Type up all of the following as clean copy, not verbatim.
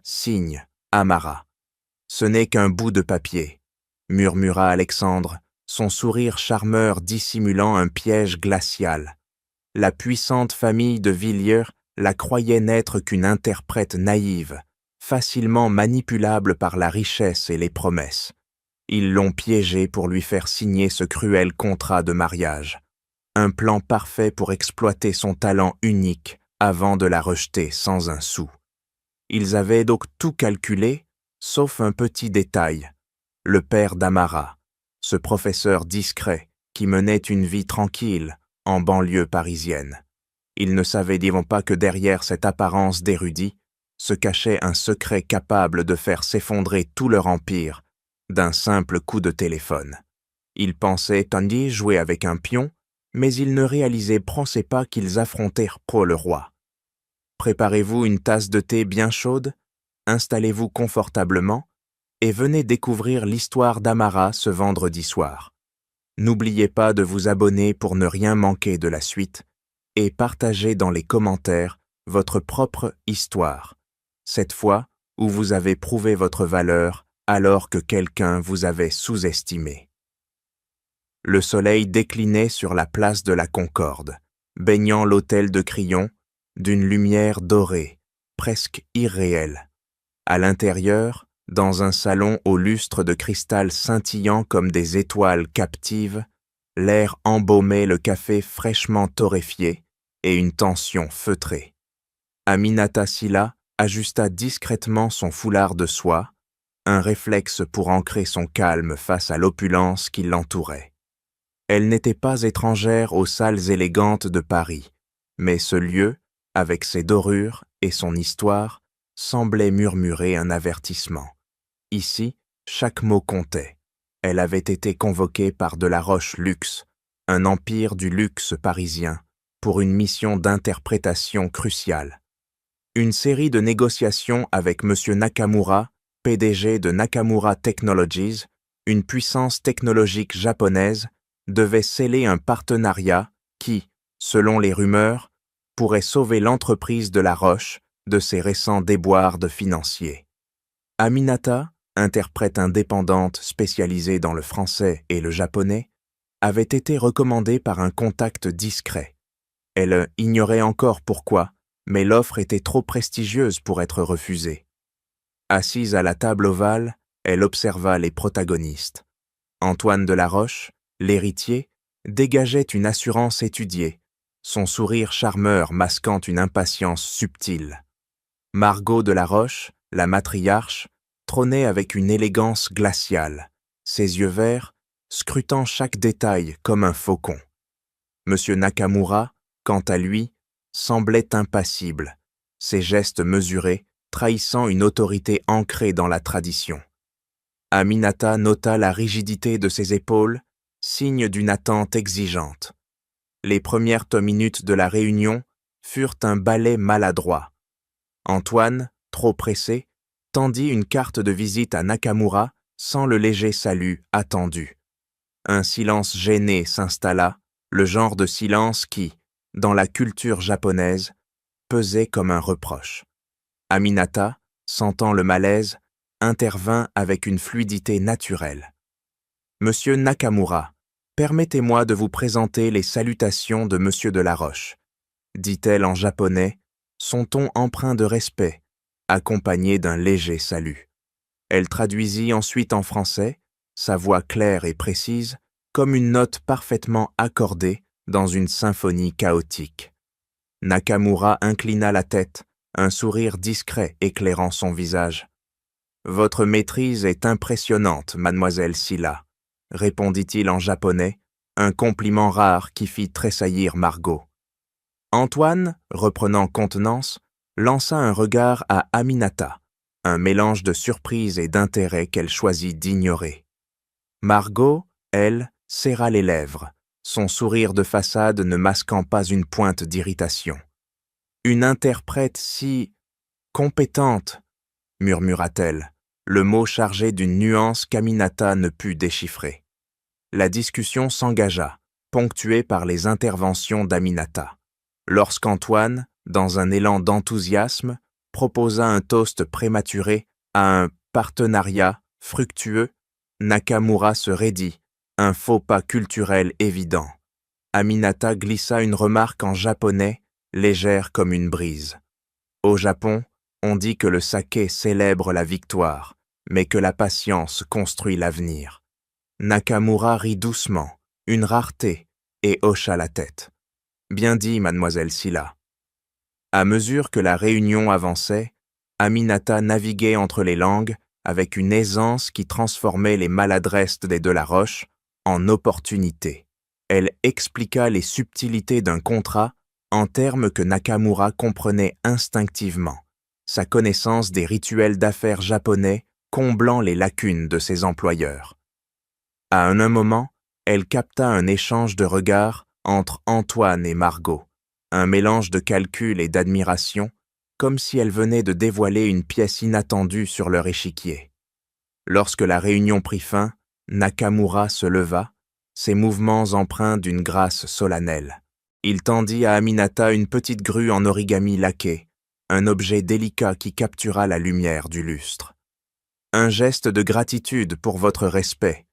Signe, Amara. Ce n'est qu'un bout de papier, murmura Alexandre, son sourire charmeur dissimulant un piège glacial. La puissante famille de Villiers la croyait n'être qu'une interprète naïve, facilement manipulable par la richesse et les promesses. Ils l'ont piégée pour lui faire signer ce cruel contrat de mariage. Un plan parfait pour exploiter son talent unique avant de la rejeter sans un sou. Ils avaient donc tout calculé, sauf un petit détail. Le père d'Amara, ce professeur discret qui menait une vie tranquille en banlieue parisienne. Ils ne savaient disons pas que derrière cette apparence d'érudit se cachait un secret capable de faire s'effondrer tout leur empire d'un simple coup de téléphone. Ils pensaient Tandy jouer avec un pion, mais ils ne réalisaient pas qu'ils affrontaient le roi. Préparez-vous une tasse de thé bien chaude, installez-vous confortablement et venez découvrir l'histoire d'Amara ce vendredi soir. N'oubliez pas de vous abonner pour ne rien manquer de la suite et partagez dans les commentaires votre propre histoire, cette fois où vous avez prouvé votre valeur alors que quelqu'un vous avait sous-estimé. Le soleil déclinait sur la place de la Concorde, baignant l'hôtel de Crillon d'une lumière dorée, presque irréelle. À l'intérieur, dans un salon au lustre de cristal scintillant comme des étoiles captives, l'air embaumait le café fraîchement torréfié et une tension feutrée. Aminata Silla ajusta discrètement son foulard de soie, un réflexe pour ancrer son calme face à l'opulence qui l'entourait. Elle n'était pas étrangère aux salles élégantes de Paris, mais ce lieu, avec ses dorures et son histoire, semblait murmurer un avertissement. Ici, chaque mot comptait. Elle avait été convoquée par Delaroche Luxe, un empire du luxe parisien, pour une mission d'interprétation cruciale. Une série de négociations avec M. Nakamura, PDG de Nakamura Technologies, une puissance technologique japonaise, devait sceller un partenariat qui, selon les rumeurs, pourrait sauver l'entreprise de La Roche de ses récents déboires de financiers. Aminata, interprète indépendante spécialisée dans le français et le japonais, avait été recommandée par un contact discret. Elle ignorait encore pourquoi, mais l'offre était trop prestigieuse pour être refusée. Assise à la table ovale, elle observa les protagonistes. Antoine Delaroche, l'héritier, dégageait une assurance étudiée, son sourire charmeur masquant une impatience subtile. Margot Delaroche, la matriarche, trônait avec une élégance glaciale, ses yeux verts scrutant chaque détail comme un faucon. M. Nakamura, quant à lui, semblait impassible, ses gestes mesurés trahissant une autorité ancrée dans la tradition. Aminata nota la rigidité de ses épaules, signe d'une attente exigeante. Les premières minutes de la réunion furent un ballet maladroit. Antoine, trop pressé, tendit une carte de visite à Nakamura sans le léger salut attendu. Un silence gêné s'installa, le genre de silence qui, dans la culture japonaise, pesait comme un reproche. Aminata, sentant le malaise, intervint avec une fluidité naturelle. « Monsieur Nakamura, permettez-moi de vous présenter les salutations de Monsieur Delaroche, » dit-elle en japonais, son ton empreint de respect, accompagné d'un léger salut. Elle traduisit ensuite en français, sa voix claire et précise, comme une note parfaitement accordée dans une symphonie chaotique. Nakamura inclina la tête, un sourire discret éclairant son visage. « Votre maîtrise est impressionnante, mademoiselle Silla, » répondit-il en japonais, un compliment rare qui fit tressaillir Margot. Antoine, reprenant contenance, lança un regard à Aminata, un mélange de surprise et d'intérêt qu'elle choisit d'ignorer. Margot, elle, serra les lèvres, son sourire de façade ne masquant pas une pointe d'irritation. « Une interprète si compétente, » murmura-t-elle, le mot chargé d'une nuance qu'Aminata ne put déchiffrer. La discussion s'engagea, ponctuée par les interventions d'Aminata. Lorsqu'Antoine, dans un élan d'enthousiasme, proposa un toast prématuré à un partenariat fructueux, Nakamura se raidit, un faux pas culturel évident. Aminata glissa une remarque en japonais, légère comme une brise. Au Japon, on dit que le saké célèbre la victoire, mais que la patience construit l'avenir. Nakamura rit doucement, une rareté, et hocha la tête. Bien dit, mademoiselle Silla. À mesure que la réunion avançait, Aminata naviguait entre les langues avec une aisance qui transformait les maladresses des Delaroche en opportunités. Elle expliqua les subtilités d'un contrat en termes que Nakamura comprenait instinctivement, sa connaissance des rituels d'affaires japonais comblant les lacunes de ses employeurs. À un moment, elle capta un échange de regards entre Antoine et Margot, un mélange de calcul et d'admiration, comme si elle venait de dévoiler une pièce inattendue sur leur échiquier. Lorsque la réunion prit fin, Nakamura se leva, ses mouvements empreints d'une grâce solennelle. Il tendit à Aminata une petite grue en origami laqué, un objet délicat qui captura la lumière du lustre. « Un geste de gratitude pour votre respect »,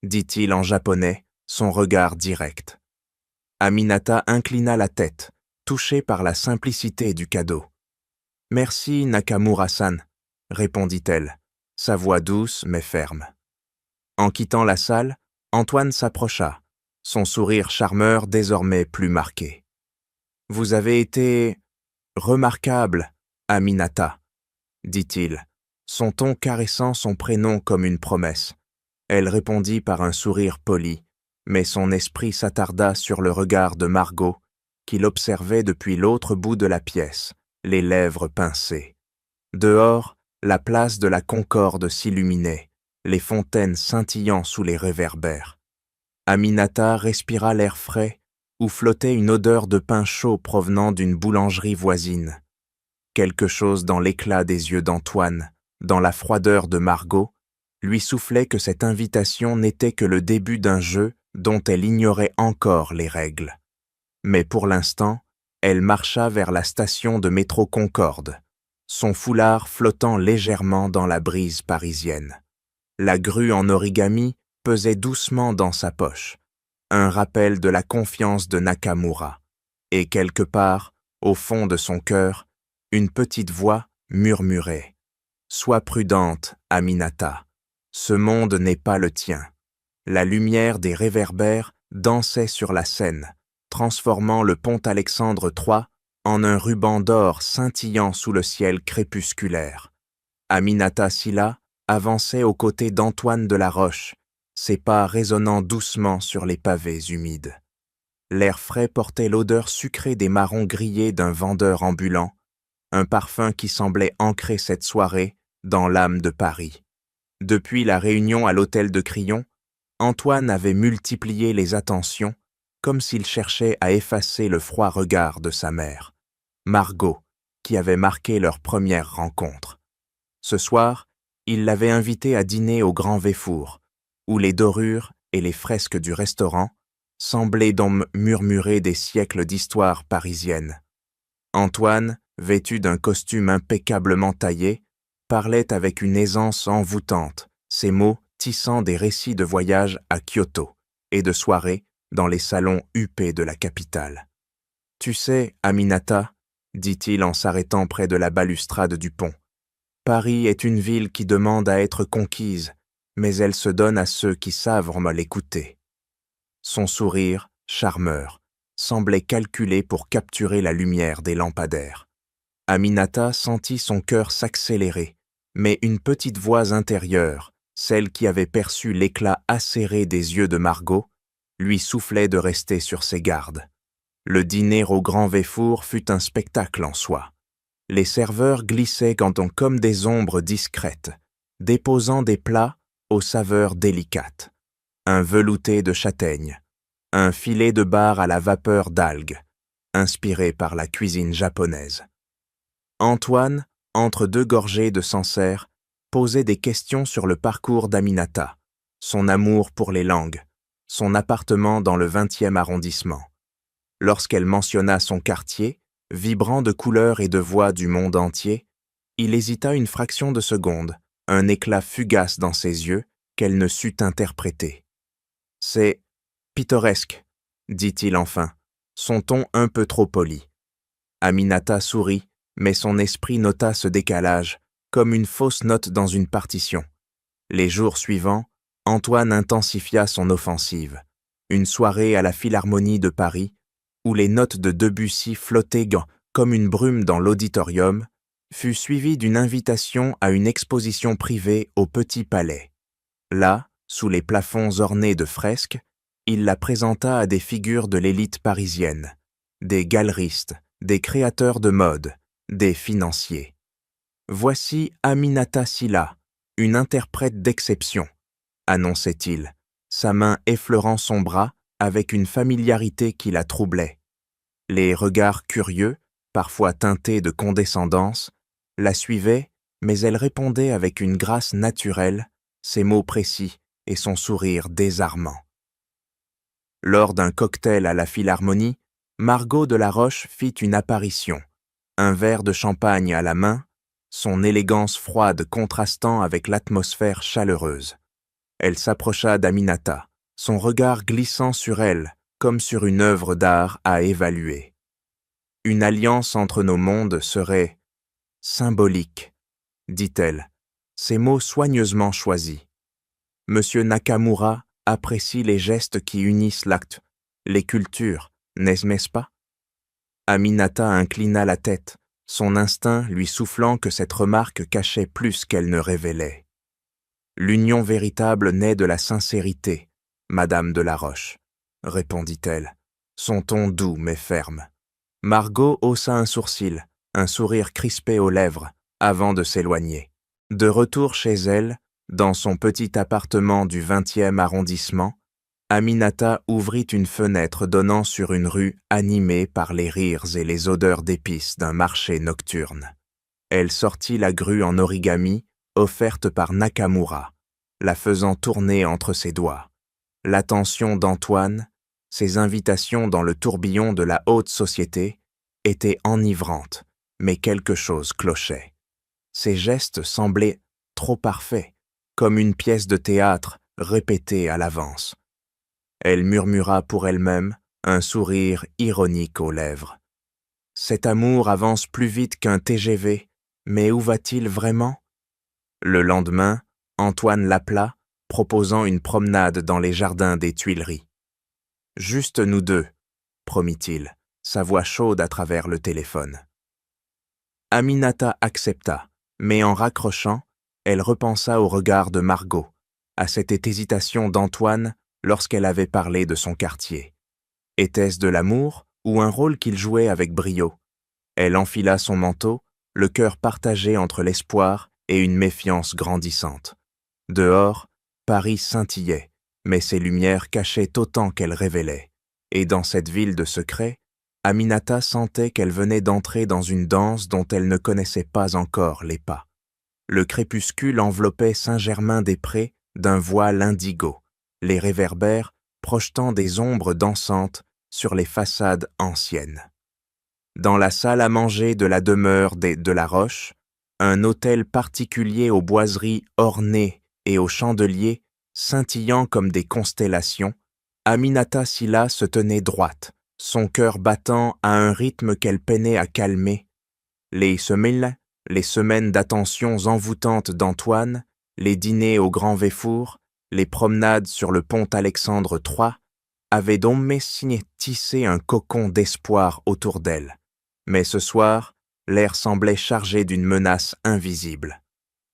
dit-il en japonais, son regard direct. Aminata inclina la tête, touchée par la simplicité du cadeau. « Merci, Nakamura-san », répondit-elle, sa voix douce mais ferme. En quittant la salle, Antoine s'approcha, son sourire charmeur désormais plus marqué. « Vous avez été remarquable, Aminata, » dit-il, son ton caressant son prénom comme une promesse. Elle répondit par un sourire poli, mais son esprit s'attarda sur le regard de Margot, qui l'observait depuis l'autre bout de la pièce, les lèvres pincées. Dehors, la place de la Concorde s'illuminait, les fontaines scintillant sous les réverbères. Aminata respira l'air frais, où flottait une odeur de pain chaud provenant d'une boulangerie voisine. Quelque chose dans l'éclat des yeux d'Antoine, dans la froideur de Margot, lui soufflait que cette invitation n'était que le début d'un jeu dont elle ignorait encore les règles. Mais pour l'instant, elle marcha vers la station de métro Concorde, son foulard flottant légèrement dans la brise parisienne. La grue en origami pesait doucement dans sa poche, un rappel de la confiance de Nakamura, et quelque part, au fond de son cœur, une petite voix murmurait « Sois prudente, Aminata, ce monde n'est pas le tien. » La lumière des réverbères dansait sur la Seine, transformant le pont Alexandre III en un ruban d'or scintillant sous le ciel crépusculaire. Aminata Silla avançait aux côtés d'Antoine Delaroche, ses pas résonnant doucement sur les pavés humides. L'air frais portait l'odeur sucrée des marrons grillés d'un vendeur ambulant, un parfum qui semblait ancrer cette soirée dans l'âme de Paris. Depuis la réunion à l'hôtel de Crillon, Antoine avait multiplié les attentions, comme s'il cherchait à effacer le froid regard de sa mère, Margot, qui avait marqué leur première rencontre. Ce soir, il l'avait invitée à dîner au Grand Véfour, où les dorures et les fresques du restaurant semblaient donc murmurer des siècles d'histoire parisienne. Antoine, vêtu d'un costume impeccablement taillé, parlait avec une aisance envoûtante, ses mots tissant des récits de voyages à Kyoto et de soirées dans les salons huppés de la capitale. « Tu sais, Aminata, » dit-il en s'arrêtant près de la balustrade du pont, « Paris est une ville qui demande à être conquise, mais elle se donne à ceux qui savent l'écouter. » Son sourire, charmeur, semblait calculé pour capturer la lumière des lampadaires. Aminata sentit son cœur s'accélérer, mais une petite voix intérieure, celle qui avait perçu l'éclat acéré des yeux de Margot, lui soufflait de rester sur ses gardes. Le dîner au Grand Véfour fut un spectacle en soi. Les serveurs glissaient comme des ombres discrètes, déposant des plats aux saveurs délicates. Un velouté de châtaigne, un filet de bar à la vapeur d'algues, inspiré par la cuisine japonaise. Antoine, entre deux gorgées de Sancerre, posait des questions sur le parcours d'Aminata, son amour pour les langues, son appartement dans le 20e arrondissement. Lorsqu'elle mentionna son quartier, vibrant de couleurs et de voix du monde entier, Il hésita une fraction de seconde, un éclat fugace dans ses yeux qu'elle ne sut interpréter. « C'est pittoresque, » dit-il enfin, son ton un peu trop poli. Aminata sourit, mais son esprit nota ce décalage, comme une fausse note dans une partition. Les jours suivants, Antoine intensifia son offensive. Une soirée à la Philharmonie de Paris, où les notes de Debussy flottaient comme une brume dans l'auditorium, fut suivie d'une invitation à une exposition privée au Petit Palais. Là, sous les plafonds ornés de fresques, il la présenta à des figures de l'élite parisienne, des galeristes, des créateurs de mode, des financiers. Voici Aminata Silla, une interprète d'exception, annonçait-il, sa main effleurant son bras avec une familiarité qui la troublait. Les regards curieux, parfois teintés de condescendance, la suivaient, mais elle répondait avec une grâce naturelle, ses mots précis et son sourire désarmant. Lors d'un cocktail à la Philharmonie, Margot de la Roche fit une apparition, un verre de champagne à la main, son élégance froide contrastant avec l'atmosphère chaleureuse. Elle s'approcha d'Aminata, son regard glissant sur elle comme sur une œuvre d'art à évaluer. Une alliance entre nos mondes serait symbolique, dit-elle, ces mots soigneusement choisis. Monsieur Nakamura apprécie les gestes qui unissent l'acte, les cultures, n'est-ce pas? Aminata inclina la tête, son instinct lui soufflant que cette remarque cachait plus qu'elle ne révélait. L'union véritable naît de la sincérité, Madame de la Roche, répondit-elle, son ton doux mais ferme. Margot haussa un sourcil, un sourire crispé aux lèvres, avant de s'éloigner. De retour chez elle, dans son petit appartement du 20e arrondissement, Aminata ouvrit une fenêtre donnant sur une rue animée par les rires et les odeurs d'épices d'un marché nocturne. Elle sortit la grue en origami, offerte par Nakamura, la faisant tourner entre ses doigts. L'attention d'Antoine, ses invitations dans le tourbillon de la haute société, étaient enivrantes, mais quelque chose clochait. Ses gestes semblaient trop parfaits, comme une pièce de théâtre répétée à l'avance. Elle murmura pour elle-même, un sourire ironique aux lèvres. Cet amour avance plus vite qu'un TGV, mais où va-t-il vraiment? Le lendemain, Antoine l'appela, proposant une promenade dans les jardins des Tuileries. « Juste nous deux », promit-il, sa voix chaude à travers le téléphone. Aminata accepta, mais en raccrochant, elle repensa au regard de Margot, à cette hésitation d'Antoine lorsqu'elle avait parlé de son quartier. Était-ce de l'amour ou un rôle qu'il jouait avec brio? Elle enfila son manteau, le cœur partagé entre l'espoir et une méfiance grandissante. Dehors, Paris scintillait, mais ses lumières cachaient autant qu'elles révélaient. Et dans cette ville de secrets, Aminata sentait qu'elle venait d'entrer dans une danse dont elle ne connaissait pas encore les pas. Le crépuscule enveloppait Saint-Germain-des-Prés d'un voile indigo, les réverbères projetant des ombres dansantes sur les façades anciennes. Dans la salle à manger de la demeure des de la Roche, un hôtel particulier aux boiseries ornées et aux chandeliers scintillant comme des constellations, Aminata Silla se tenait droite, son cœur battant à un rythme qu'elle peinait à calmer. Les semaines d'attentions envoûtantes d'Antoine, les dîners au Grand Véfour, les promenades sur le pont Alexandre III, avaient donc tissé un cocon d'espoir autour d'elle. Mais ce soir, l'air semblait chargé d'une menace invisible.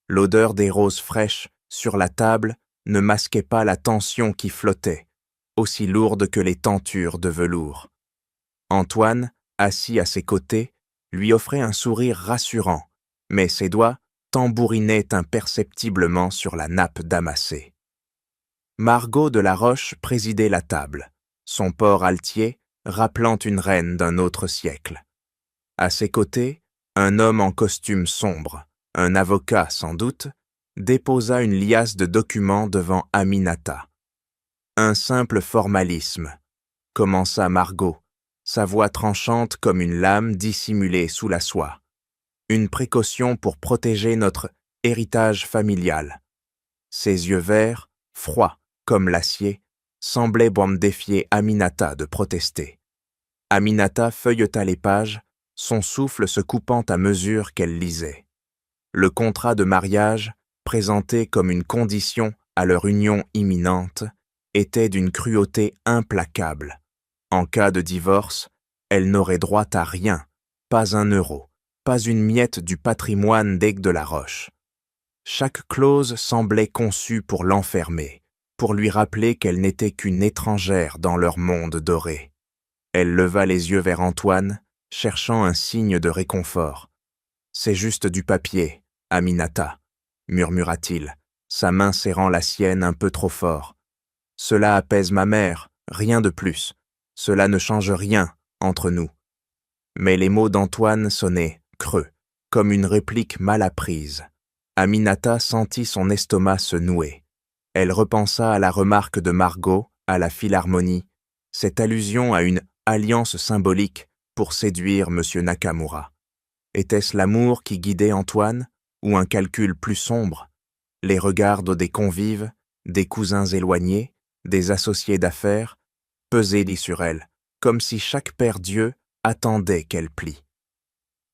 L'odeur des roses fraîches sur la table ne masquait pas la tension qui flottait, aussi lourde que les tentures de velours. Antoine, assis à ses côtés, lui offrait un sourire rassurant, mais ses doigts tambourinaient imperceptiblement sur la nappe damassée. Margot de la Roche présidait la table, son port altier rappelant une reine d'un autre siècle. À ses côtés, un homme en costume sombre, un avocat sans doute, déposa une liasse de documents devant Aminata. Un simple formalisme, commença Margot, sa voix tranchante comme une lame dissimulée sous la soie. une précaution pour protéger notre héritage familial. Ses yeux verts, froids comme l'acier, semblaient défier Aminata de protester. Aminata feuilleta les pages, son souffle se coupant à mesure qu'elle lisait. Le contrat de mariage, présenté comme une condition à leur union imminente, était d'une cruauté implacable. En cas de divorce, elle n'aurait droit à rien, pas un euro, pas une miette du patrimoine d'Aigues de la Roche. Chaque clause semblait conçue pour l'enfermer, pour lui rappeler qu'elle n'était qu'une étrangère dans leur monde doré. Elle leva les yeux vers Antoine, cherchant un signe de réconfort. « C'est juste du papier, Aminata, » murmura-t-il, sa main serrant la sienne un peu trop fort. « Cela apaise ma mère, rien de plus. Cela ne change rien entre nous. » Mais les mots d'Antoine sonnaient creux, comme une réplique mal apprise. Aminata sentit son estomac se nouer. Elle repensa à la remarque de Margot, à la Philharmonie, cette allusion à une alliance symbolique pour séduire M. Nakamura. Était-ce l'amour qui guidait Antoine, ou un calcul plus sombre? Les regards des convives, des cousins éloignés, des associés d'affaires, pesaient sur elle, comme si chaque père Dieu attendait qu'elle plie.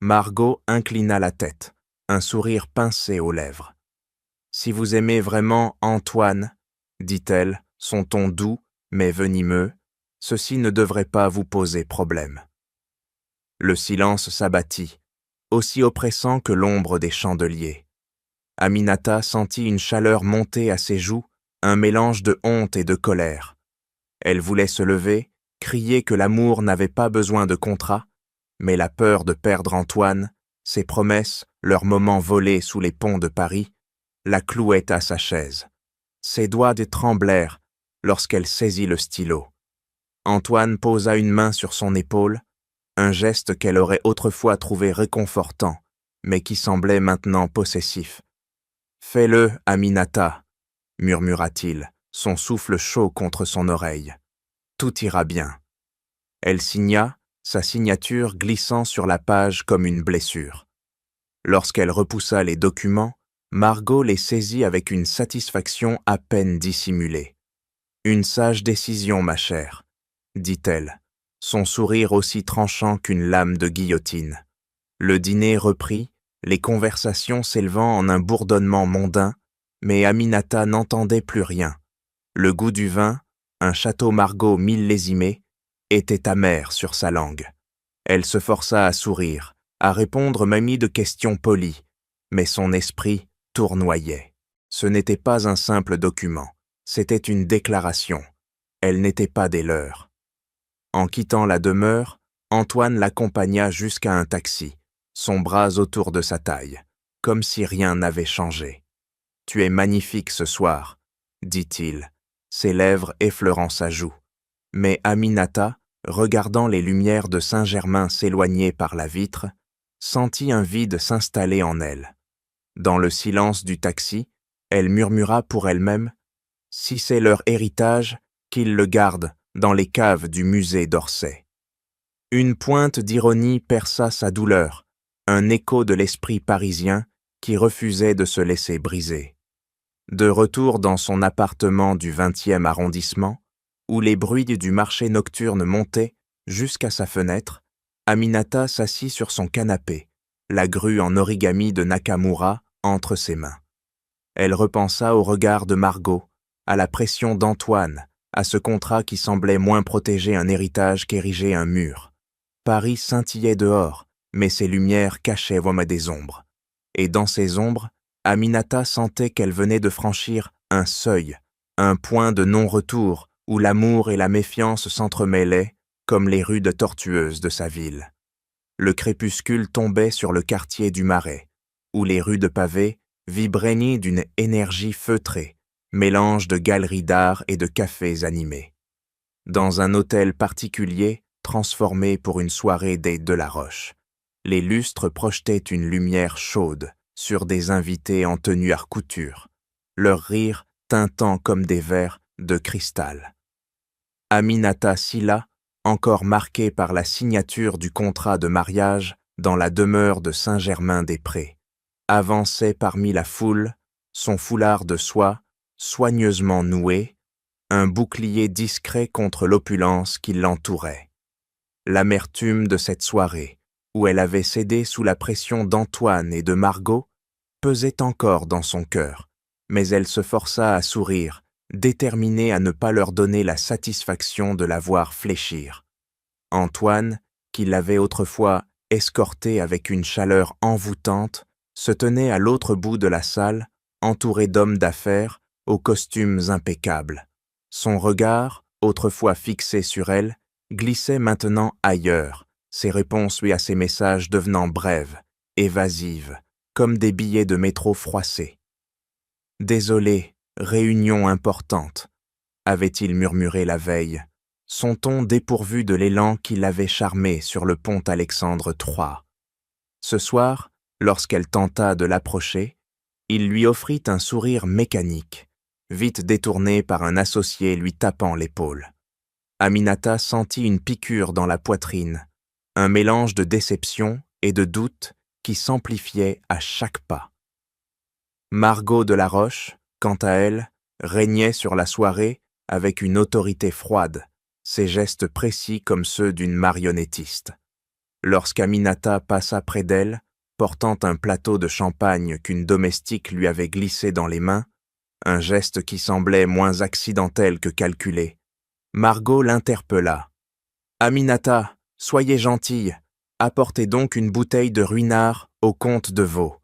Margot inclina la tête, un sourire pincé aux lèvres. « Si vous aimez vraiment Antoine, dit-elle, son ton doux mais venimeux, ceci ne devrait pas vous poser problème. » Le silence s'abattit, aussi oppressant que l'ombre des chandeliers. Aminata sentit une chaleur monter à ses joues, un mélange de honte et de colère. Elle voulait se lever, crier que l'amour n'avait pas besoin de contrat, mais la peur de perdre Antoine, ses promesses, leurs moments volés sous les ponts de Paris, la clouait à sa chaise. Ses doigts tremblèrent lorsqu'elle saisit le stylo. Antoine posa une main sur son épaule, un geste qu'elle aurait autrefois trouvé réconfortant, mais qui semblait maintenant possessif. « Fais-le, Aminata, » murmura-t-il, son souffle chaud contre son oreille. « Tout ira bien. » Elle signa, sa signature glissant sur la page comme une blessure. Lorsqu'elle repoussa les documents, Margot les saisit avec une satisfaction à peine dissimulée. « Une sage décision, ma chère, » dit-elle, son sourire aussi tranchant qu'une lame de guillotine. Le dîner reprit, les conversations s'élevant en un bourdonnement mondain, mais Aminata n'entendait plus rien. Le goût du vin, un château Margaux millésimé, était amer sur sa langue. Elle se força à sourire, à répondre mamie de questions polies, mais son esprit tournoyait. Ce n'était pas un simple document, c'était une déclaration. Elle n'était pas des leurs. En quittant la demeure, Antoine l'accompagna jusqu'à un taxi, son bras autour de sa taille, comme si rien n'avait changé. « Tu es magnifique ce soir, » dit-il, ses lèvres effleurant sa joue. Mais Aminata, regardant les lumières de Saint-Germain s'éloigner par la vitre, sentit un vide s'installer en elle. Dans le silence du taxi, elle murmura pour elle-même « Si c'est leur héritage, qu'ils le gardent dans les caves du musée d'Orsay. » Une pointe d'ironie perça sa douleur, un écho de l'esprit parisien qui refusait de se laisser briser. De retour dans son appartement du 20e arrondissement, où les bruits du marché nocturne montaient jusqu'à sa fenêtre, Aminata s'assit sur son canapé, la grue en origami de Nakamura entre ses mains. Elle repensa au regard de Margot, à la pression d'Antoine, à ce contrat qui semblait moins protéger un héritage qu'ériger un mur. Paris scintillait dehors, mais ses lumières cachaient des ombres. Et dans ces ombres, Aminata sentait qu'elle venait de franchir un seuil, un point de non-retour où l'amour et la méfiance s'entremêlaient comme les rudes tortueuses de sa ville. Le crépuscule tombait sur le quartier du Marais, où les rues de pavés vibraient d'une énergie feutrée, mélange de galeries d'art et de cafés animés. Dans un hôtel particulier, transformé pour une soirée des De la Roche, les lustres projetaient une lumière chaude sur des invités en tenue à couture, leur rire tintant comme des verres de cristal. Aminata Silla, encore marquée par la signature du contrat de mariage, dans la demeure de Saint-Germain-des-Prés, avançait parmi la foule, son foulard de soie soigneusement noué, un bouclier discret contre l'opulence qui l'entourait. L'amertume de cette soirée, où elle avait cédé sous la pression d'Antoine et de Margot, pesait encore dans son cœur, mais elle se força à sourire, déterminée à ne pas leur donner la satisfaction de la voir fléchir. Antoine, qui l'avait autrefois escortée avec une chaleur envoûtante, se tenait à l'autre bout de la salle, entouré d'hommes d'affaires, aux costumes impeccables. Son regard, autrefois fixé sur elle, glissait maintenant ailleurs, ses réponses lui à ses messages devenant brèves, évasives, comme des billets de métro froissés. « Désolé, réunion importante », avait-il murmuré la veille, son ton dépourvu de l'élan qui l'avait charmé sur le pont Alexandre III. Ce soir, lorsqu'elle tenta de l'approcher, il lui offrit un sourire mécanique, vite détourné par un associé lui tapant l'épaule. Aminata sentit une piqûre dans la poitrine, un mélange de déception et de doute qui s'amplifiait à chaque pas. Margot de la Roche, quant à elle, régnait sur la soirée avec une autorité froide, ses gestes précis comme ceux d'une marionnettiste. Lorsqu'Aminata passa près d'elle, portant un plateau de champagne qu'une domestique lui avait glissé dans les mains, un geste qui semblait moins accidentel que calculé, Margot l'interpella. « Aminata, soyez gentille, apportez donc une bouteille de ruinard au comte de Vaux, »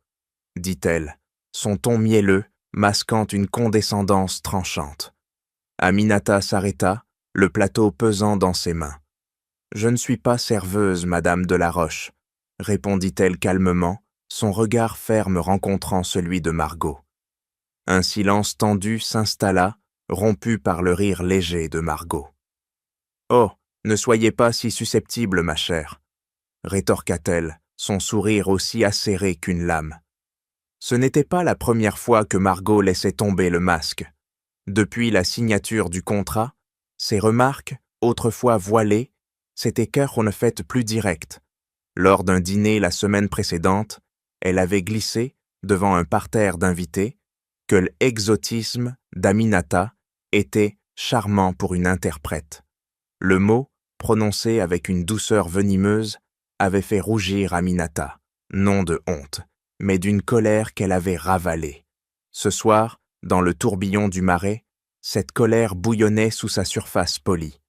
dit-elle, son ton mielleux masquant une condescendance tranchante. Aminata s'arrêta, le plateau pesant dans ses mains. « Je ne suis pas serveuse, madame de la Roche, » répondit-elle calmement, son regard ferme rencontrant celui de Margot. Un silence tendu s'installa, rompu par le rire léger de Margot. « Oh, ne soyez pas si susceptible, ma chère, » rétorqua-t-elle, son sourire aussi acéré qu'une lame. Ce n'était pas la première fois que Margot laissait tomber le masque. Depuis la signature du contrat, ses remarques, autrefois voilées, s'étaient fait plus directes. Lors d'un dîner la semaine précédente, elle avait glissé, devant un parterre d'invités, que l'exotisme d'Aminata était charmant pour une interprète. Le mot, prononcé avec une douceur venimeuse, avait fait rougir Aminata, non de honte, mais d'une colère qu'elle avait ravalée. Ce soir, dans le tourbillon du marais, cette colère bouillonnait sous sa surface polie.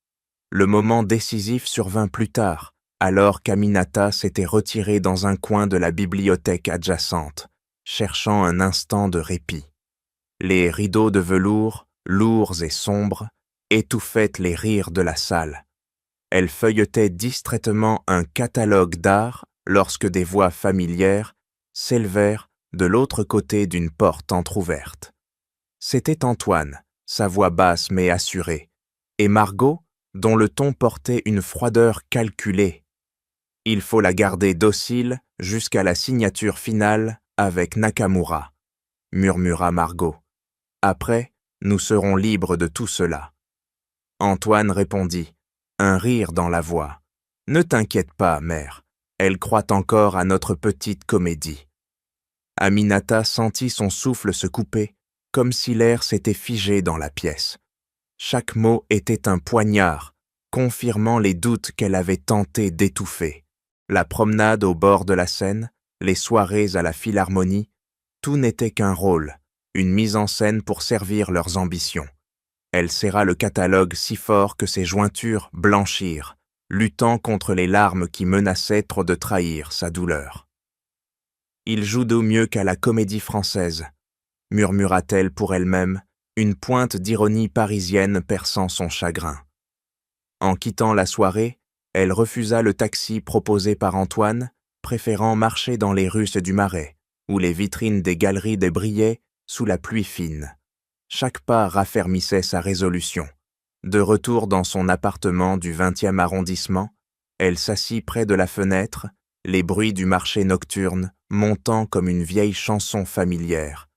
Le moment décisif survint plus tard, alors qu'Aminata s'était retirée dans un coin de la bibliothèque adjacente, cherchant un instant de répit. Les rideaux de velours, lourds et sombres, étouffaient les rires de la salle. Elle feuilletait distraitement un catalogue d'art lorsque des voix familières s'élevèrent de l'autre côté d'une porte entr'ouverte. C'était Antoine, sa voix basse mais assurée, et Margot, dont le ton portait une froideur calculée. « Il faut la garder docile jusqu'à la signature finale avec Nakamura », murmura Margot. « Après, nous serons libres de tout cela. » Antoine répondit, un rire dans la voix. « Ne t'inquiète pas, mère, elle croit encore à notre petite comédie. » Aminata sentit son souffle se couper, comme si l'air s'était figé dans la pièce. Chaque mot était un poignard, confirmant les doutes qu'elle avait tenté d'étouffer. La promenade au bord de la Seine, les soirées à la Philharmonie, tout n'était qu'un rôle, une mise en scène pour servir leurs ambitions. Elle serra le catalogue si fort que ses jointures blanchirent, luttant contre les larmes qui menaçaient trop de trahir sa douleur. « Il joue d'au mieux qu'à la Comédie Française », murmura-t-elle pour elle-même, une pointe d'ironie parisienne perçant son chagrin. En quittant la soirée, elle refusa le taxi proposé par Antoine, préférant marcher dans les russes du Marais, où les vitrines des galeries débrillaient sous la pluie fine. Chaque pas raffermissait sa résolution. De retour dans son appartement du 20e arrondissement, elle s'assit près de la fenêtre, les bruits du marché nocturne montant comme une vieille chanson familière.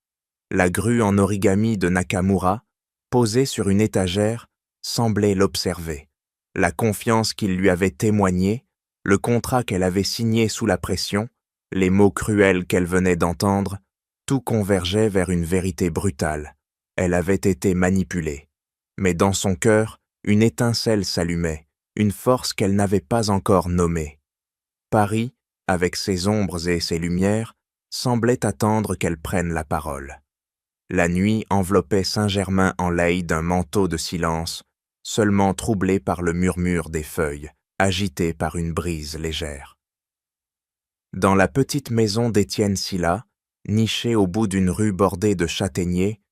La grue en origami de Nakamura, posée sur une étagère, semblait l'observer. La confiance qu'il lui avait témoignée, le contrat qu'elle avait signé sous la pression, les mots cruels qu'elle venait d'entendre, tout convergeait vers une vérité brutale. Elle avait été manipulée. Mais dans son cœur, une étincelle s'allumait, une force qu'elle n'avait pas encore nommée. Paris, avec ses ombres et ses lumières, semblait attendre qu'elle prenne la parole. La nuit enveloppait Saint-Germain-en-Laye d'un manteau de silence, seulement troublé par le murmure des feuilles, agité par une brise légère. Dans la petite maison d'Étienne Sylla, nichée au bout d'une rue bordée de châtaigniers,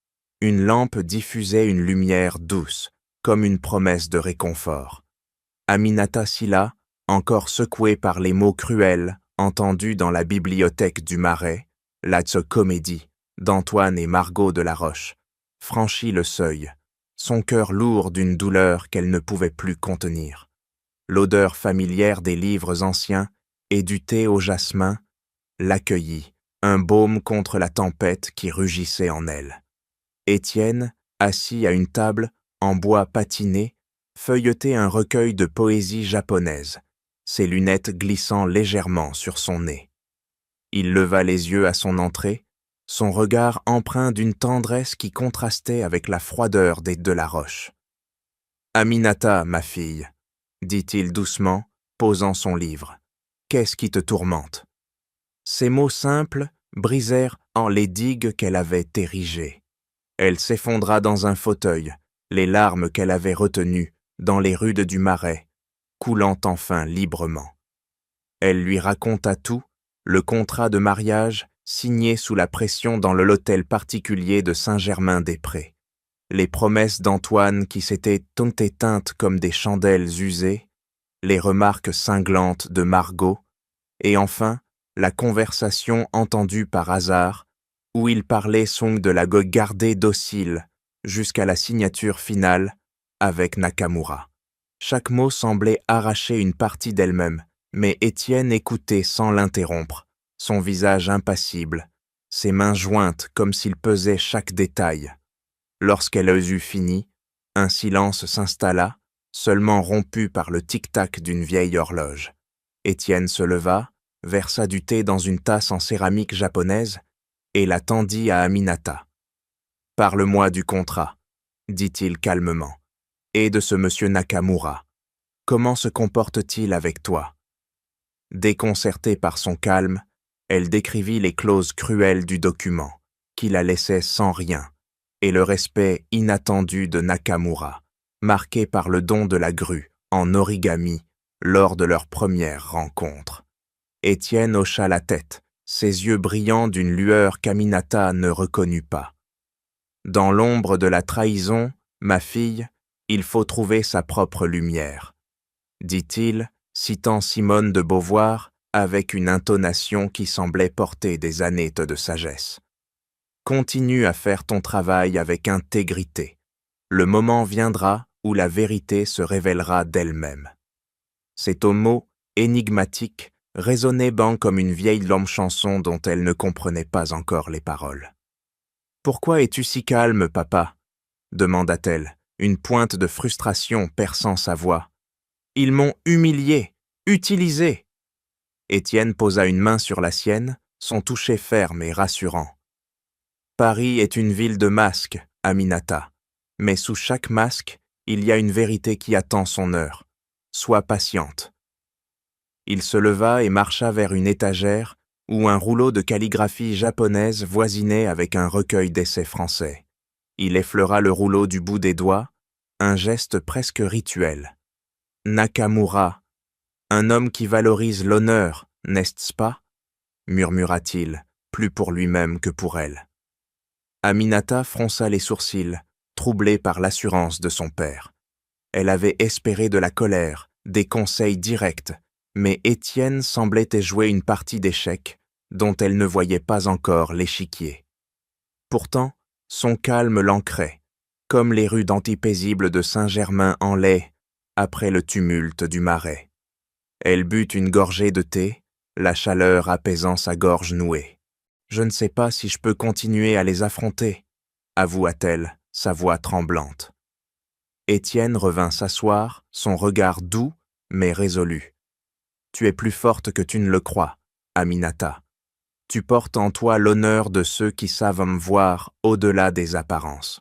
une lampe diffusait une lumière douce, comme une promesse de réconfort. Aminata Sylla, encore secouée par les mots cruels entendus dans la bibliothèque du Marais, la comédie d'Antoine et Margot de la Roche, franchit le seuil, son cœur lourd d'une douleur qu'elle ne pouvait plus contenir. L'odeur familière des livres anciens et du thé au jasmin l'accueillit, un baume contre la tempête qui rugissait en elle. Étienne, assis à une table en bois patiné, feuilletait un recueil de poésie japonaise, ses lunettes glissant légèrement sur son nez. Il leva les yeux à son entrée, son regard empreint d'une tendresse qui contrastait avec la froideur des de la Roche. « Aminata, ma fille, » dit-il doucement, posant son livre, « qu'est-ce qui te tourmente ?» Ces mots simples brisèrent en les digues qu'elle avait érigées. Elle s'effondra dans un fauteuil, les larmes qu'elle avait retenues dans les rudes du Marais, coulant enfin librement. Elle lui raconta tout, le contrat de mariage signé sous la pression dans le l'hôtel particulier de Saint-Germain-des-Prés, les promesses d'Antoine qui s'étaient éteintes comme des chandelles usées, les remarques cinglantes de Margot, et enfin la conversation entendue par hasard, où il parlait de la garder docile jusqu'à la signature finale avec Nakamura. Chaque mot semblait arracher une partie d'elle-même, mais Étienne écoutait sans l'interrompre, son visage impassible, ses mains jointes comme s'il pesait chaque détail. Lorsqu'elle eut fini, un silence s'installa, seulement rompu par le tic-tac d'une vieille horloge. Étienne se leva, versa du thé dans une tasse en céramique japonaise et la tendit à Aminata. « Parle-moi du contrat, » dit-il calmement, « et de ce monsieur Nakamura. Comment se comporte-t-il avec toi ?» Déconcertée par son calme, elle décrivit les clauses cruelles du document, qui la laissaient sans rien, et le respect inattendu de Nakamura, marqué par le don de la grue, en origami, lors de leur première rencontre. Étienne hocha la tête, ses yeux brillants d'une lueur qu'Aminata ne reconnut pas. Dans l'ombre de la trahison, ma fille, il faut trouver sa propre lumière, dit-il, citant Simone de Beauvoir avec une intonation qui semblait porter des années de sagesse. Continue à faire ton travail avec intégrité. Le moment viendra où la vérité se révélera d'elle-même. Cet mot énigmatique résonnait comme une vieille lampe-chanson dont elle ne comprenait pas encore les paroles. « Pourquoi es-tu si calme, papa ?» demanda-t-elle, une pointe de frustration perçant sa voix. « Ils m'ont humilié, utilisé !» Étienne posa une main sur la sienne, son toucher ferme et rassurant. « Paris est une ville de masques, Aminata, mais sous chaque masque, il y a une vérité qui attend son heure. Sois patiente. » Il se leva et marcha vers une étagère où un rouleau de calligraphie japonaise voisinait avec un recueil d'essais français. Il effleura le rouleau du bout des doigts, un geste presque rituel. Nakamura, un homme qui valorise l'honneur, n'est-ce pas ? Murmura-t-il, plus pour lui-même que pour elle. Aminata fronça les sourcils, troublée par l'assurance de son père. Elle avait espéré de la colère, des conseils directs, mais Étienne semblait jouer une partie d'échecs dont elle ne voyait pas encore l'échiquier. Pourtant, son calme l'ancrait, comme les rues d'Antipaisible de Saint-Germain-en-Laye après le tumulte du Marais. Elle but une gorgée de thé, la chaleur apaisant sa gorge nouée. « Je ne sais pas si je peux continuer à les affronter », avoua-t-elle, sa voix tremblante. Étienne revint s'asseoir, son regard doux mais résolu. Tu es plus forte que tu ne le crois, Aminata. Tu portes en toi l'honneur de ceux qui savent me voir au-delà des apparences.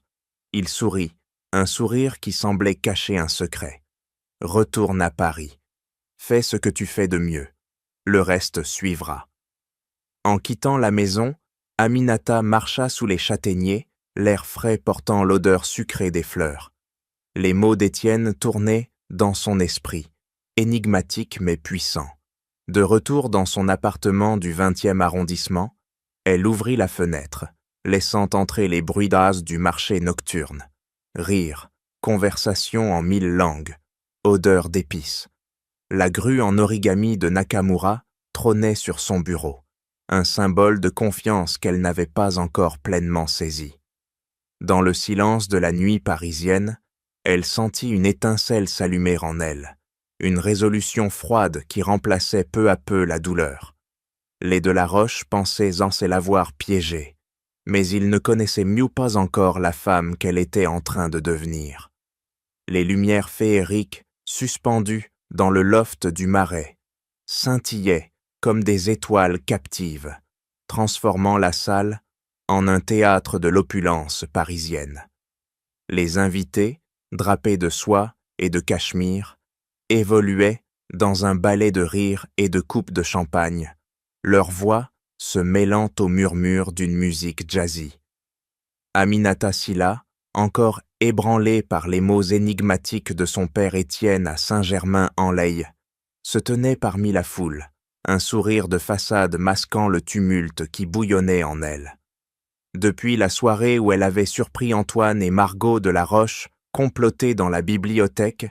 Il sourit, un sourire qui semblait cacher un secret. Retourne à Paris. Fais ce que tu fais de mieux. Le reste suivra. En quittant la maison, Aminata marcha sous les châtaigniers, l'air frais portant l'odeur sucrée des fleurs. Les mots d'Étienne tournaient dans son esprit, énigmatiques mais puissants. De retour dans son appartement du 20e arrondissement, elle ouvrit la fenêtre, laissant entrer les bruitages du marché nocturne. Rires, conversation en 1000 langues, odeur d'épices. La grue en origami de Nakamura trônait sur son bureau, un symbole de confiance qu'elle n'avait pas encore pleinement saisi. Dans le silence de la nuit parisienne, elle sentit une étincelle s'allumer en elle, une résolution froide qui remplaçait peu à peu la douleur. Les Delaroche pensaient en se l'avoir piégée, mais ils ne connaissaient mieux pas encore la femme qu'elle était en train de devenir. Les lumières féeriques, suspendues dans le loft du Marais, scintillaient comme des étoiles captives, transformant la salle en un théâtre de l'opulence parisienne. Les invités, drapés de soie et de cachemire, évoluaient dans un ballet de rires et de coupes de champagne, leurs voix se mêlant au murmure d'une musique jazzy. Aminata Silla, encore ébranlée par les mots énigmatiques de son père Étienne à Saint-Germain-en-Laye, se tenait parmi la foule, un sourire de façade masquant le tumulte qui bouillonnait en elle. Depuis la soirée où elle avait surpris Antoine et Margot Delaroche complotés dans la bibliothèque,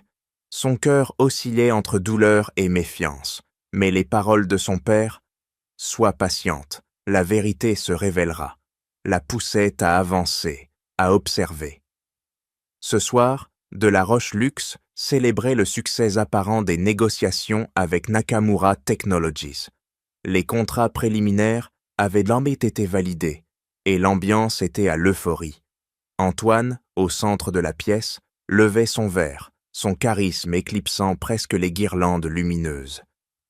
son cœur oscillait entre douleur et méfiance, mais les paroles de son père « Sois patiente, la vérité se révélera » la poussaient à avancer, à observer. Ce soir, Delaroche Luxe célébrait le succès apparent des négociations avec Nakamura Technologies. Les contrats préliminaires avaient d'emblée été validés, et l'ambiance était à l'euphorie. Antoine, au centre de la pièce, levait son verre, son charisme éclipsant presque les guirlandes lumineuses.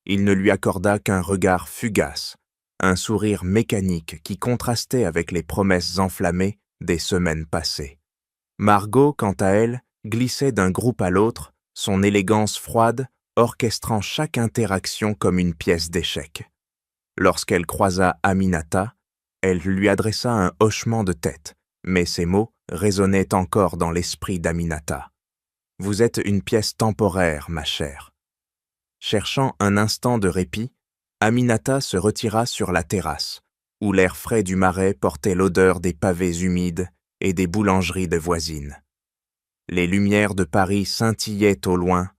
Il ne lui accorda qu'un regard fugace, un sourire mécanique qui contrastait avec les promesses enflammées des semaines passées. Margot, quant à elle, glissait d'un groupe à l'autre, son élégance froide orchestrant chaque interaction comme une pièce d'échecs. Lorsqu'elle croisa Aminata, elle lui adressa un hochement de tête, mais ces mots résonnaient encore dans l'esprit d'Aminata. « Vous êtes une pièce temporaire, ma chère. » Cherchant un instant de répit, Aminata se retira sur la terrasse, où l'air frais du Marais portait l'odeur des pavés humides et des boulangeries des voisines. Les lumières de Paris scintillaient au loin,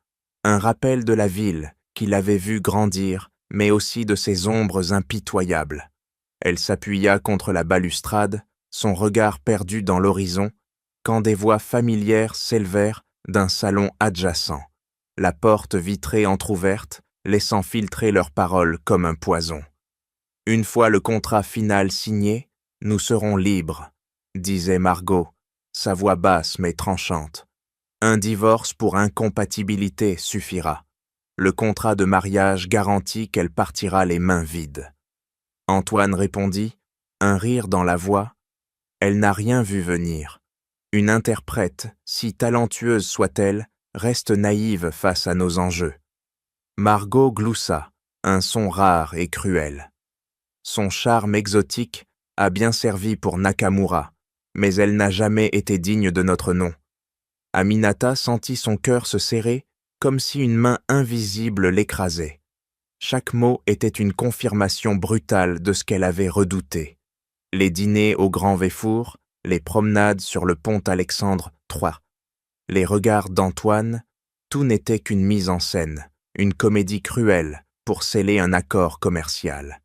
un rappel de la ville qu'il avait vue grandir, mais aussi de ses ombres impitoyables. Elle s'appuya contre la balustrade, son regard perdu dans l'horizon, quand des voix familières s'élevèrent d'un salon adjacent, la porte vitrée entr'ouverte, laissant filtrer leurs paroles comme un poison. « Une fois le contrat final signé, nous serons libres, » disait Margot, sa voix basse mais tranchante. « Un divorce pour incompatibilité suffira. Le contrat de mariage garantit qu'elle partira les mains vides. » Antoine répondit, un rire dans la voix. « Elle n'a rien vu venir. Une interprète, si talentueuse soit-elle, reste naïve face à nos enjeux. » Margot gloussa, un son rare et cruel. Son charme exotique a bien servi pour Nakamura, mais elle n'a jamais été digne de notre nom. Aminata sentit son cœur se serrer comme si une main invisible l'écrasait. Chaque mot était une confirmation brutale de ce qu'elle avait redouté. Les dîners au Grand Véfour, les promenades sur le pont Alexandre III, les regards d'Antoine, tout n'était qu'une mise en scène, une comédie cruelle pour sceller un accord commercial.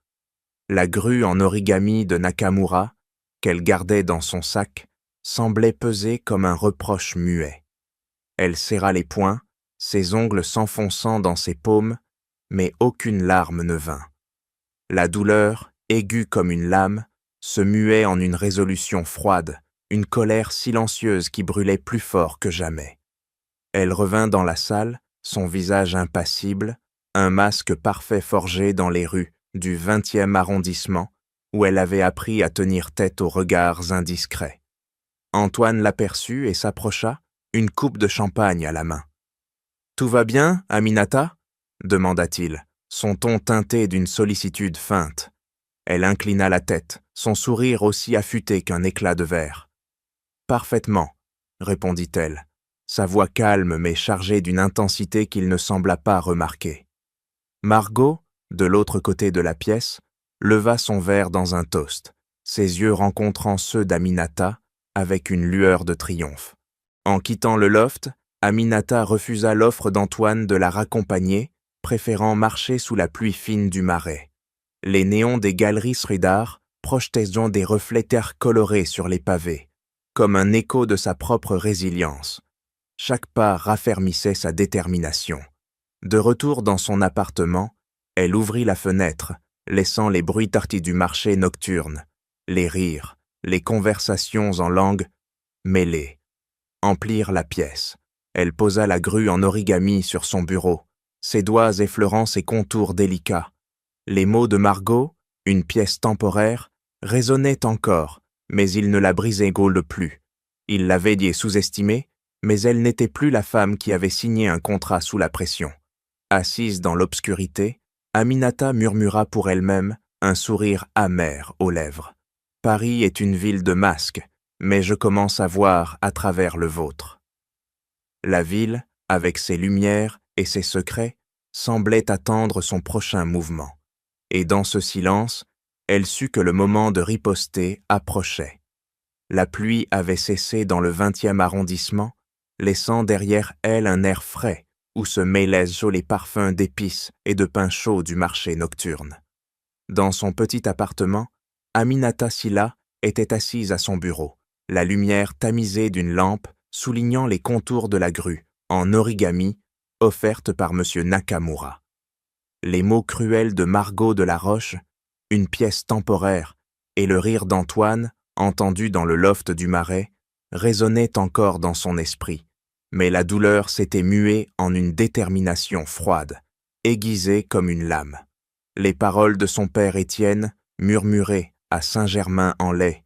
La grue en origami de Nakamura, qu'elle gardait dans son sac, semblait peser comme un reproche muet. Elle serra les poings, ses ongles s'enfonçant dans ses paumes, mais aucune larme ne vint. La douleur, aiguë comme une lame, se muait en une résolution froide, une colère silencieuse qui brûlait plus fort que jamais. Elle revint dans la salle, son visage impassible, un masque parfait forgé dans les rues du 20e arrondissement, où elle avait appris à tenir tête aux regards indiscrets. Antoine l'aperçut et s'approcha, une coupe de champagne à la main. « Tout va bien, Aminata » demanda-t-il, son ton teinté d'une sollicitude feinte. Elle inclina la tête, son sourire aussi affûté qu'un éclat de verre. « Parfaitement, » répondit-elle, sa voix calme mais chargée d'une intensité qu'il ne sembla pas remarquer. Margot, de l'autre côté de la pièce, leva son verre dans un toast, ses yeux rencontrant ceux d'Aminata avec une lueur de triomphe. En quittant le loft, Aminata refusa l'offre d'Antoine de la raccompagner, préférant marcher sous la pluie fine du marais. Les néons des galeries Sridhar projetaient des reflets terre colorés sur les pavés, comme un écho de sa propre résilience. Chaque pas raffermissait sa détermination. De retour dans son appartement, elle ouvrit la fenêtre, laissant les bruits tartis du marché nocturne, les rires, les conversations en langue mêlée, emplir la pièce. Elle posa la grue en origami sur son bureau, ses doigts effleurant ses contours délicats. Les mots de Margot, une pièce temporaire, résonnaient encore, mais ils ne la brisaient plus. Il l'avait sous-estimée, mais elle n'était plus la femme qui avait signé un contrat sous la pression. Assise dans l'obscurité, Aminata murmura pour elle-même, un sourire amer aux lèvres. « Paris est une ville de masques, mais je commence à voir à travers le vôtre. » La ville, avec ses lumières et ses secrets, semblait attendre son prochain mouvement. Et dans ce silence, elle sut que le moment de riposter approchait. La pluie avait cessé dans le 20e arrondissement, laissant derrière elle un air frais où se mêlaient les parfums d'épices et de pain chaud du marché nocturne. Dans son petit appartement, Aminata Silla était assise à son bureau, la lumière tamisée d'une lampe soulignant les contours de la grue, en origami, offerte par M. Nakamura. Les mots cruels de Margot de la Roche, une pièce temporaire, et le rire d'Antoine, entendu dans le loft du marais, résonnaient encore dans son esprit, mais la douleur s'était muée en une détermination froide, aiguisée comme une lame. Les paroles de son père Étienne, murmurées à Saint-Germain-en-Laye.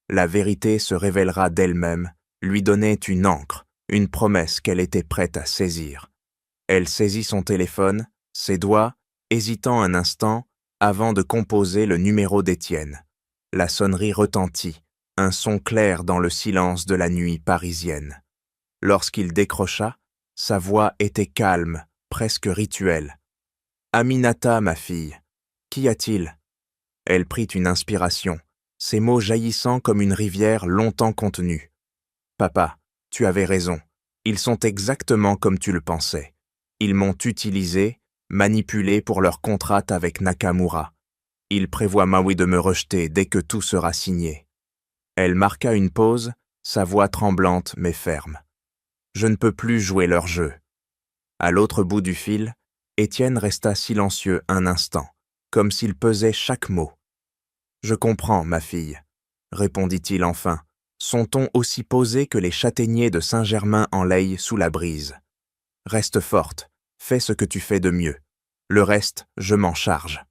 La vérité se révélera d'elle-même, lui donnait une ancre, une promesse qu'elle était prête à saisir. Elle saisit son téléphone, ses doigts, hésitant un instant, avant de composer le numéro d'Étienne. La sonnerie retentit, un son clair dans le silence de la nuit parisienne. Lorsqu'il décrocha, sa voix était calme, presque rituelle. « Aminata, ma fille, qu'y a-t-il » Elle prit une inspiration, ses mots jaillissant comme une rivière longtemps contenue. « Papa, tu avais raison, ils sont exactement comme tu le pensais. Ils m'ont utilisé, manipulé pour leur contrat avec Nakamura. Ils prévoient de me rejeter dès que tout sera signé. » Elle marqua une pause, sa voix tremblante mais ferme. « Je ne peux plus jouer leur jeu. » À l'autre bout du fil, Étienne resta silencieux un instant, comme s'il pesait chaque mot. « Je comprends, ma fille, » répondit-il enfin, son ton aussi posé que les châtaigniers de Saint-Germain-en-Laye sous la brise. « Reste forte, fais ce que tu fais de mieux. Le reste, je m'en charge. »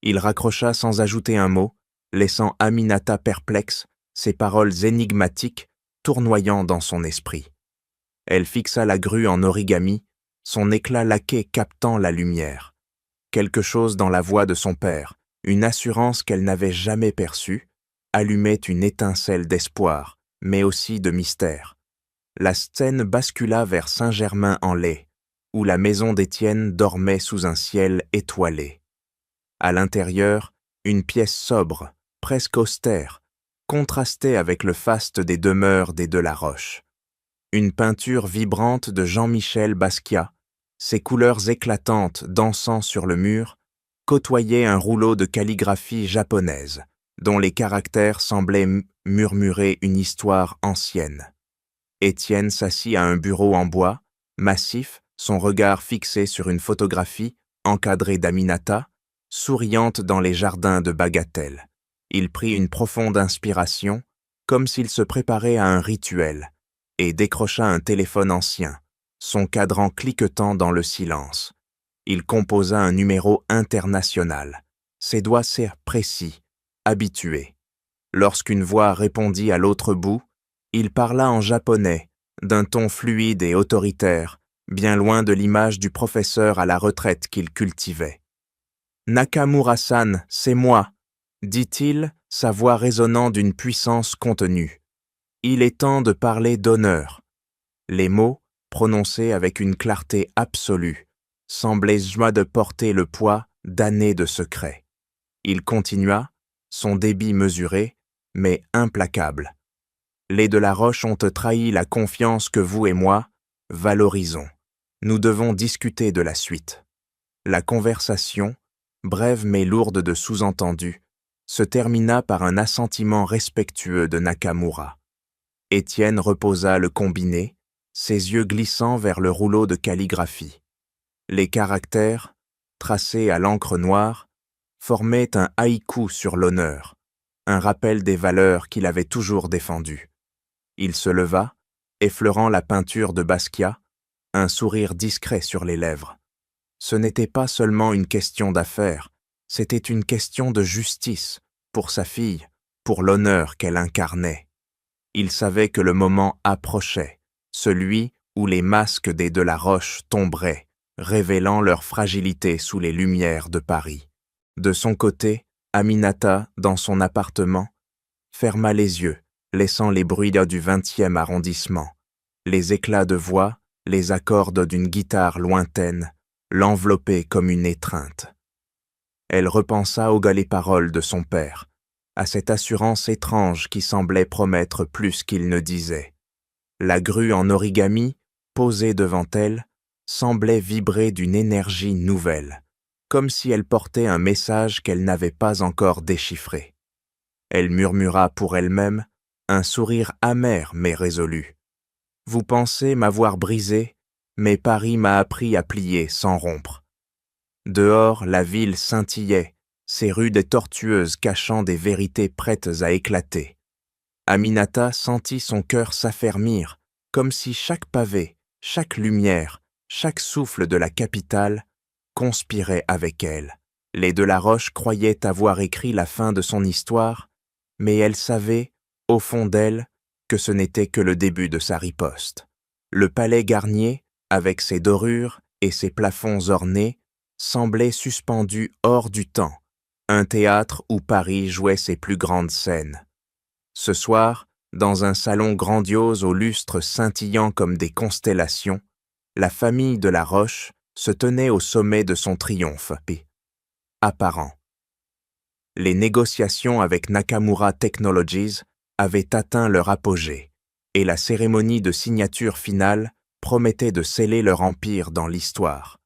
Il raccrocha sans ajouter un mot, laissant Aminata perplexe, ses paroles énigmatiques tournoyant dans son esprit. Elle fixa la grue en origami, son éclat laqué captant la lumière. Quelque chose dans la voix de son père, une assurance qu'elle n'avait jamais perçue, allumait une étincelle d'espoir, mais aussi de mystère. La scène bascula vers Saint-Germain-en-Laye, où la maison d'Étienne dormait sous un ciel étoilé. À l'intérieur, une pièce sobre, presque austère, contrastait avec le faste des demeures des Delaroche. Une peinture vibrante de Jean-Michel Basquiat, ses couleurs éclatantes dansant sur le mur, côtoyait un rouleau de calligraphie japonaise, dont les caractères semblaient murmurer une histoire ancienne. Étienne s'assit à un bureau en bois, massif, son regard fixé sur une photographie encadrée d'Aminata, souriante dans les jardins de Bagatelle. Il prit une profonde inspiration, comme s'il se préparait à un rituel, et décrocha un téléphone ancien, son cadran cliquetant dans le silence. Il composa un numéro international. Ses doigts serrent précis, habitués. Lorsqu'une voix répondit à l'autre bout, il parla en japonais, d'un ton fluide et autoritaire, bien loin de l'image du professeur à la retraite qu'il cultivait. « Nakamura-san, c'est moi », dit-il, sa voix résonnant d'une puissance contenue. « Il est temps de parler d'honneur. » Les mots, prononcés avec une clarté absolue, semblaient joie de porter le poids d'années de secrets. Il continua, son débit mesuré, mais implacable. « Les de la Roche ont trahi la confiance que vous et moi valorisons. Nous devons discuter de la suite. » La conversation, brève mais lourde de sous-entendus, se termina par un assentiment respectueux de Nakamura. Étienne reposa le combiné, ses yeux glissant vers le rouleau de calligraphie. Les caractères, tracés à l'encre noire, formaient un haïku sur l'honneur, un rappel des valeurs qu'il avait toujours défendues. Il se leva, effleurant la peinture de Basquiat, un sourire discret sur les lèvres. Ce n'était pas seulement une question d'affaires, c'était une question de justice, pour sa fille, pour l'honneur qu'elle incarnait. Il savait que le moment approchait, celui où les masques des de la Roche tomberaient, révélant leur fragilité sous les lumières de Paris. De son côté, Aminata, dans son appartement, ferma les yeux, laissant les bruits du 20e arrondissement, les éclats de voix, les accords d'une guitare lointaine, l'envelopper comme une étreinte. Elle repensa aux galées paroles de son père, à cette assurance étrange qui semblait promettre plus qu'il ne disait. La grue en origami, posée devant elle, semblait vibrer d'une énergie nouvelle, comme si elle portait un message qu'elle n'avait pas encore déchiffré. Elle murmura pour elle-même, un sourire amer mais résolu. « Vous pensez m'avoir brisé, mais Paris m'a appris à plier sans rompre. » Dehors, la ville scintillait, ses rues tortueuses cachant des vérités prêtes à éclater. Aminata sentit son cœur s'affermir, comme si chaque pavé, chaque lumière, chaque souffle de la capitale conspirait avec elle. Les de la Roche croyaient avoir écrit la fin de son histoire, mais elle savait, au fond d'elle, que ce n'était que le début de sa riposte. Le palais Garnier, avec ses dorures et ses plafonds ornés, semblait suspendu hors du temps, un théâtre où Paris jouait ses plus grandes scènes. Ce soir, dans un salon grandiose aux lustres scintillant comme des constellations, la famille de la Roche se tenait au sommet de son triomphe apparent. Les négociations avec Nakamura Technologies avaient atteint leur apogée, et la cérémonie de signature finale promettait de sceller leur empire dans l'histoire.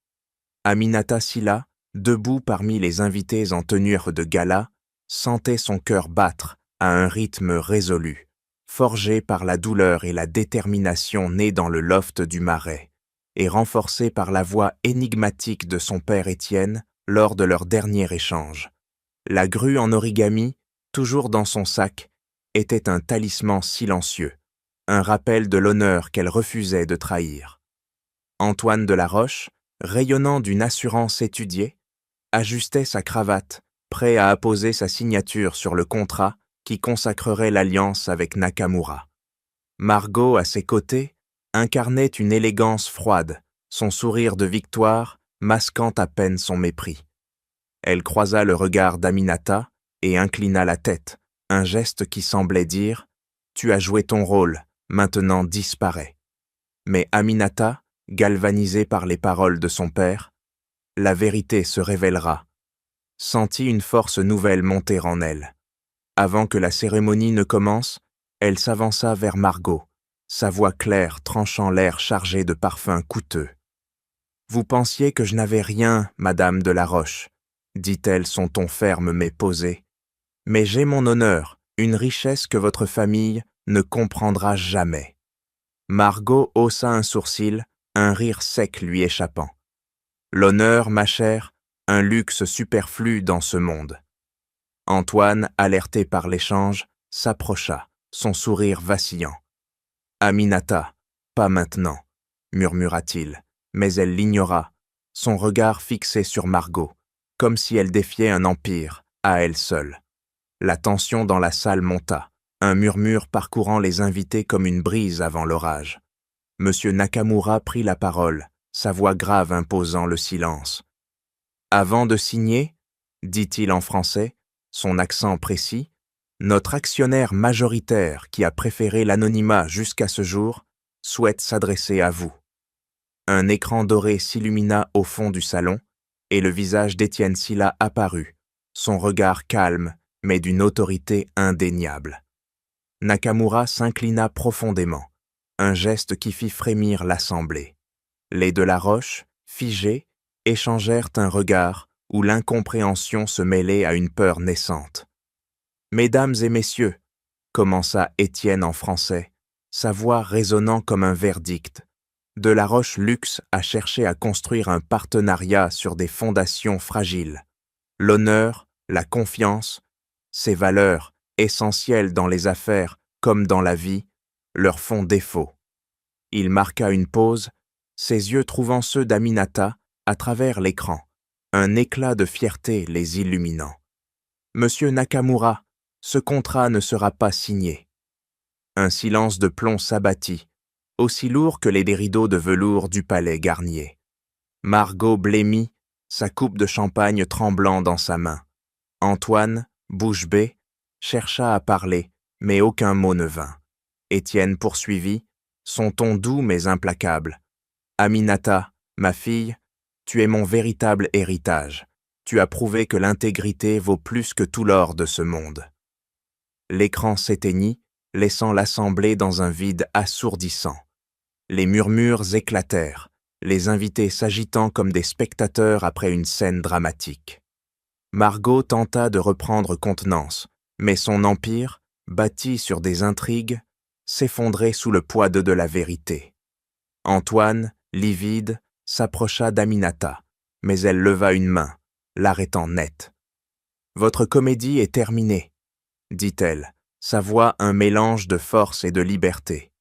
Aminata Silla, debout parmi les invités en tenue de gala, sentait son cœur battre à un rythme résolu, forgé par la douleur et la détermination nées dans le loft du Marais, et renforcé par la voix énigmatique de son père Étienne lors de leur dernier échange. La grue en origami, toujours dans son sac, était un talisman silencieux, un rappel de l'honneur qu'elle refusait de trahir. Antoine de la Roche, rayonnant d'une assurance étudiée, ajustait sa cravate, prêt à apposer sa signature sur le contrat qui consacrerait l'alliance avec Nakamura. Margot, à ses côtés, incarnait une élégance froide, son sourire de victoire masquant à peine son mépris. Elle croisa le regard d'Aminata et inclina la tête, un geste qui semblait dire « Tu as joué ton rôle, maintenant disparais ». Mais Aminata, galvanisée par les paroles de son père, « La vérité se révélera », sentit une force nouvelle monter en elle. Avant que la cérémonie ne commence, elle s'avança vers Margot, sa voix claire tranchant l'air chargé de parfums coûteux. « Vous pensiez que je n'avais rien, Madame de la Roche, » dit-elle son ton ferme mais posé. « Mais j'ai mon honneur, une richesse que votre famille ne comprendra jamais. » Margot haussa un sourcil, un rire sec lui échappant. « L'honneur, ma chère, un luxe superflu dans ce monde. » Antoine, alerté par l'échange, s'approcha, son sourire vacillant. « Aminata, pas maintenant, » murmura-t-il, mais elle l'ignora, son regard fixé sur Margot, comme si elle défiait un empire, à elle seule. La tension dans la salle monta, un murmure parcourant les invités comme une brise avant l'orage. Monsieur Nakamura prit la parole, sa voix grave imposant le silence. « Avant de signer, dit-il en français, son accent précis, notre actionnaire majoritaire qui a préféré l'anonymat jusqu'à ce jour souhaite s'adresser à vous. » Un écran doré s'illumina au fond du salon et le visage d'Étienne Sylla apparut, son regard calme mais d'une autorité indéniable. Nakamura s'inclina profondément, un geste qui fit frémir l'assemblée. Les Delaroche, figés, échangèrent un regard où l'incompréhension se mêlait à une peur naissante. « Mesdames et messieurs, » commença Étienne en français, sa voix résonnant comme un verdict. Delaroche Luxe a cherché à construire un partenariat sur des fondations fragiles. L'honneur, la confiance, ces valeurs, essentielles dans les affaires comme dans la vie, leur font défaut. Il marqua une pause, ses yeux trouvant ceux d'Aminata à travers l'écran, un éclat de fierté les illuminant. « Monsieur Nakamura, ce contrat ne sera pas signé. » Un silence de plomb s'abattit, aussi lourd que les rideaux de velours du palais Garnier. Margot blêmit, sa coupe de champagne tremblant dans sa main. Antoine, bouche bée, chercha à parler, mais aucun mot ne vint. Étienne poursuivit, son ton doux mais implacable. « Aminata, ma fille, tu es mon véritable héritage. Tu as prouvé que l'intégrité vaut plus que tout l'or de ce monde. » L'écran s'éteignit, laissant l'assemblée dans un vide assourdissant. Les murmures éclatèrent, les invités s'agitant comme des spectateurs après une scène dramatique. Margot tenta de reprendre contenance, mais son empire, bâti sur des intrigues, s'effondrait sous le poids de la vérité. Antoine, livide, s'approcha d'Aminata, mais elle leva une main, l'arrêtant net. « Votre comédie est terminée, » dit-elle, sa voix un mélange de force et de liberté.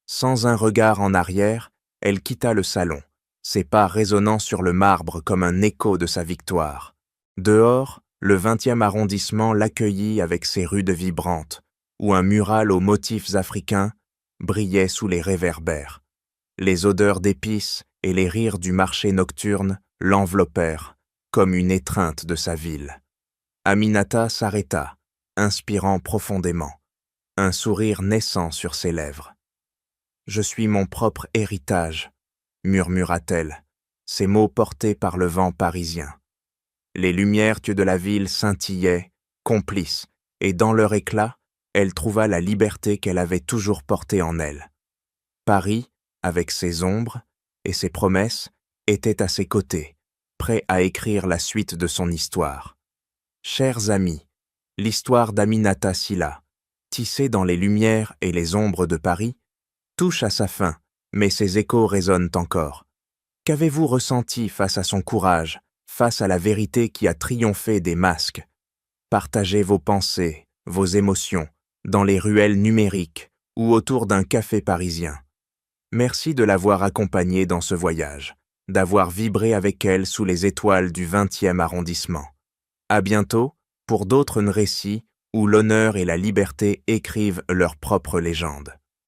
Sans un regard en arrière, elle quitta le salon, ses pas résonnant sur le marbre comme un écho de sa victoire. Dehors, le 20e arrondissement l'accueillit avec ses rudes vibrantes, où un mural aux motifs africains brillait sous les réverbères. Les odeurs d'épices et les rires du marché nocturne l'enveloppèrent, comme une étreinte de sa ville. Aminata s'arrêta, inspirant profondément, un sourire naissant sur ses lèvres. « Je suis mon propre héritage », murmura-t-elle, ses mots portés par le vent parisien. Les lumières de la ville scintillaient, complices, et dans leur éclat, elle trouva la liberté qu'elle avait toujours portée en elle. Paris, avec ses ombres et ses promesses, était à ses côtés, prêt à écrire la suite de son histoire. Chers amis, l'histoire d'Aminata Sylla, tissée dans les lumières et les ombres de Paris, touche à sa fin, mais ses échos résonnent encore. Qu'avez-vous ressenti face à son courage, face à la vérité qui a triomphé des masques? Partagez vos pensées, vos émotions, dans les ruelles numériques ou autour d'un café parisien. Merci de l'avoir accompagnée dans ce voyage, d'avoir vibré avec elle sous les étoiles du 20e arrondissement. À bientôt pour d'autres récits où l'honneur et la liberté écrivent leur propre légende.